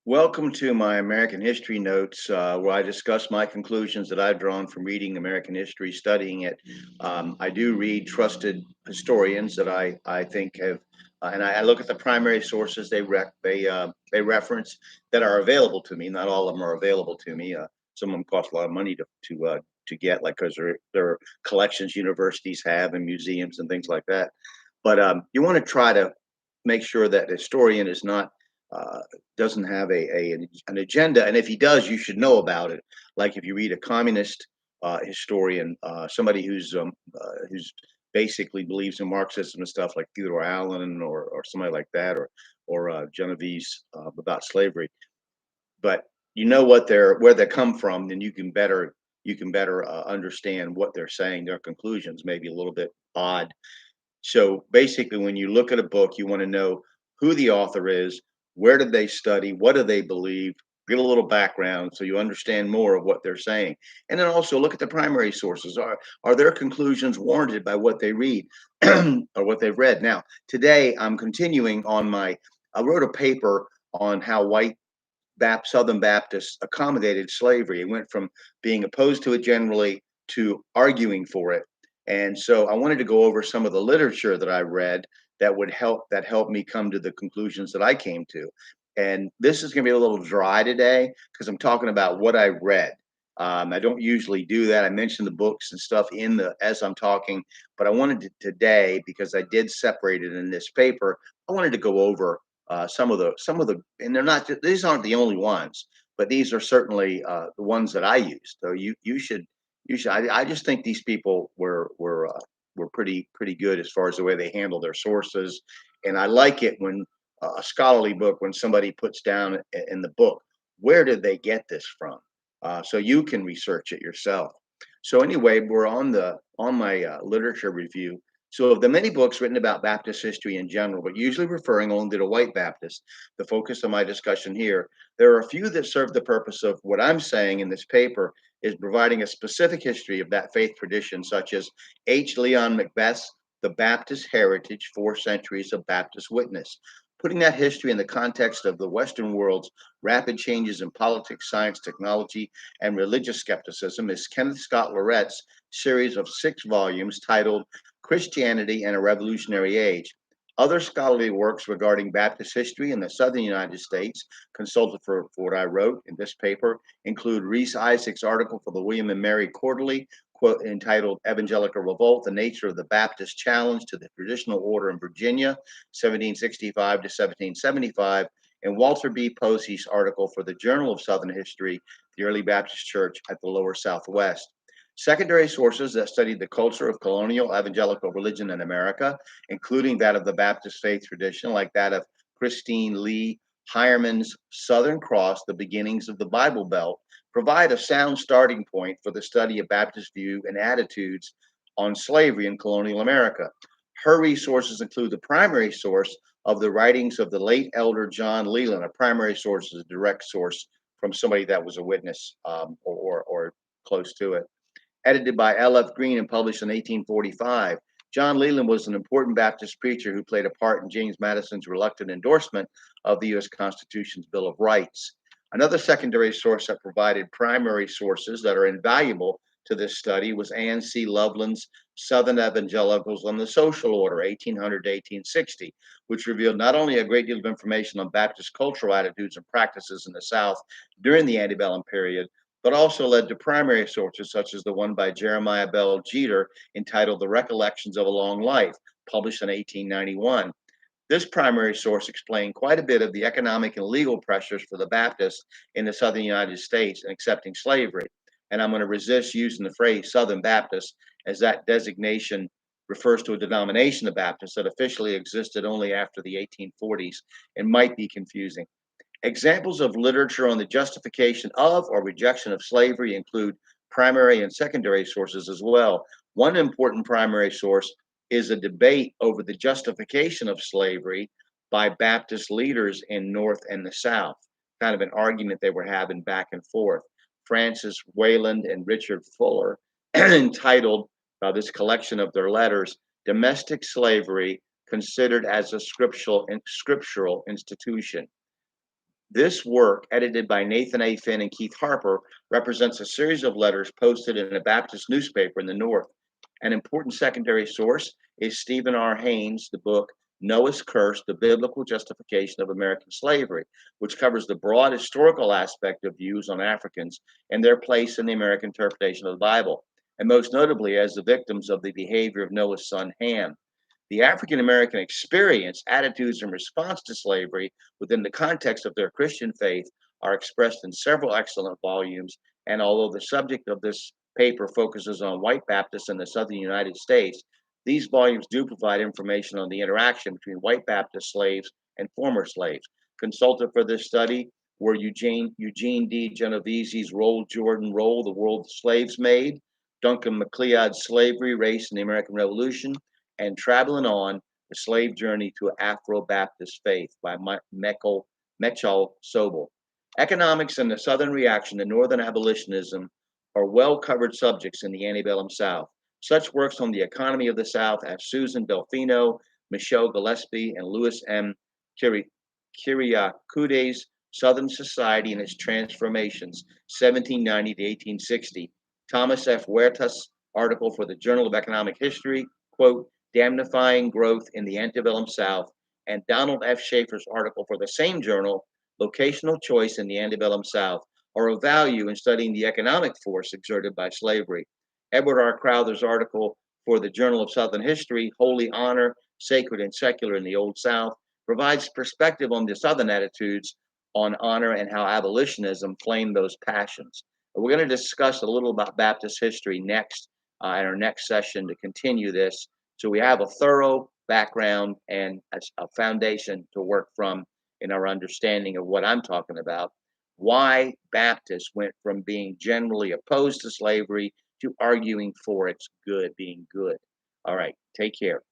Welcome to my American History Notes, where I discuss my conclusions that I've drawn from reading American history, studying it. I do read trusted historians that I think have, and I look at the primary sources they reference that are available to me. Not all of them are available to me. Some of them cost a lot of money to get, like because they're collections universities have and museums and things like that. But you want to try to make sure that the historian is not uh, doesn't have an agenda, and if he does, you should know about it. Like if you read a communist historian, somebody who's basically believes in Marxism and stuff, like Theodore Allen or somebody like that, or Genovese about slavery. But you know what they're where they come from, then you can better understand what they're saying. Their conclusions may be a little bit odd, so basically, when you look at a book, you want to know who the author is, where did they study, what do they believe, get a little background so you understand more of what they're saying. And then also look at the primary sources. Are their conclusions warranted by what they read or what they've read? Now, today I'm continuing on I wrote a paper on how white Southern Baptists accommodated slavery. It went from being opposed to it generally to arguing for it. And so I wanted to go over some of the literature that I read that helped me come to the conclusions that I came to. And this is going to be a little dry today because I'm talking about what I read. I don't usually do that. I mention the books and stuff in the as I'm talking, but I wanted to today because I did separate it in this paper. I wanted to go over and they're not these aren't the only ones, but these are certainly the ones that I use. So you should. I just think these people were pretty good as far as the way they handle their sources, and I like it when a scholarly book when somebody puts down in the book where did they get this from, so you can research it yourself. So anyway, we're on my literature review. So, of the many books written about Baptist history in general, but usually referring only to the white Baptist, the focus of my discussion here, there are a few that serve the purpose of what I'm saying in this paper is providing a specific history of that faith tradition, such as H. Leon Macbeth's The Baptist Heritage, 4 Centuries of Baptist Witness. Putting that history in the context of the Western world's rapid changes in politics, science, technology, and religious skepticism is Kenneth Scott Lorett's series of 6 volumes titled Christianity and a Revolutionary Age. Other scholarly works regarding Baptist history in the southern United States, consulted for what I wrote in this paper, include Reese Isaacs' article for the William and Mary Quarterly, entitled Evangelical Revolt, the Nature of the Baptist Challenge to the Traditional Order in Virginia, 1765 to 1775, and Walter B. Posey's article for the Journal of Southern History, the Early Baptist Church at the Lower Southwest. Secondary sources that studied the culture of colonial evangelical religion in America, including that of the Baptist faith tradition, like that of Christine Lee Hireman's Southern Cross, The Beginnings of the Bible Belt, provide a sound starting point for the study of Baptist view and attitudes on slavery in colonial America. Her resources include the primary source of the writings of the late elder John Leland. A primary source is a direct source from somebody that was a witness, or close to it. Edited by L.F. Green and published in 1845. John Leland was an important Baptist preacher who played a part in James Madison's reluctant endorsement of the U.S. Constitution's Bill of Rights. Another secondary source that provided primary sources that are invaluable to this study was Anne C. Loveland's Southern Evangelicals on the Social Order, 1800 to 1860, which revealed not only a great deal of information on Baptist cultural attitudes and practices in the South during the antebellum period, but also led to primary sources such as the one by Jeremiah Bell Jeter entitled The Recollections of a Long Life, published in 1891. This primary source explained quite a bit of the economic and legal pressures for the Baptists in the southern United States in accepting slavery. And I'm going to resist using the phrase Southern Baptist, as that designation refers to a denomination of Baptists that officially existed only after the 1840s and might be confusing. Examples of literature on the justification of or rejection of slavery include primary and secondary sources as well. One important primary source is a debate over the justification of slavery by Baptist leaders in North and the South, kind of an argument they were having back and forth. Francis Wayland and Richard Fuller entitled this collection of their letters, Domestic Slavery Considered as a Scriptural Institution. This work, edited by Nathan A. Finn and Keith Harper, represents a series of letters posted in a Baptist newspaper in the North. An important secondary source is Stephen R. Haynes' the book Noah's Curse: The Biblical Justification of American Slavery, which covers the broad historical aspect of views on Africans and their place in the American interpretation of the Bible, and most notably as the victims of the behavior of Noah's son Ham. The African American experience, attitudes, and response to slavery within the context of their Christian faith are expressed in several excellent volumes. And although the subject of this paper focuses on white Baptists in the southern United States, these volumes do provide information on the interaction between white Baptist slaves and former slaves. Consulted for this study were Eugene D. Genovese's Roll Jordan Roll, The World Slaves Made, Duncan MacLeod's Slavery, Race, and the American Revolution, and Traveling On, The Slave Journey to Afro-Baptist Faith by Mechal Sobel. Economics and the Southern Reaction to Northern Abolitionism are well-covered subjects in the antebellum South. Such works on the economy of the South as Susan Delfino, Michelle Gillespie, and Louis M. Kyriakides, Southern Society and Its Transformations, 1790 to 1860. Thomas F. Huertas' article for the Journal of Economic History, quote, Damnifying Growth in the Antebellum South, and Donald F. Schaefer's article for the same journal, Locational Choice in the Antebellum South, are of value in studying the economic force exerted by slavery. Edward R. Crowther's article for the Journal of Southern History, Holy Honor, Sacred and Secular in the Old South, provides perspective on the Southern attitudes on honor and how abolitionism flamed those passions. We're going to discuss a little about Baptist history next in our next session to continue this. So we have a thorough background and a foundation to work from in our understanding of what I'm talking about. Why Baptists went from being generally opposed to slavery to arguing for its good, being good. All right, take care.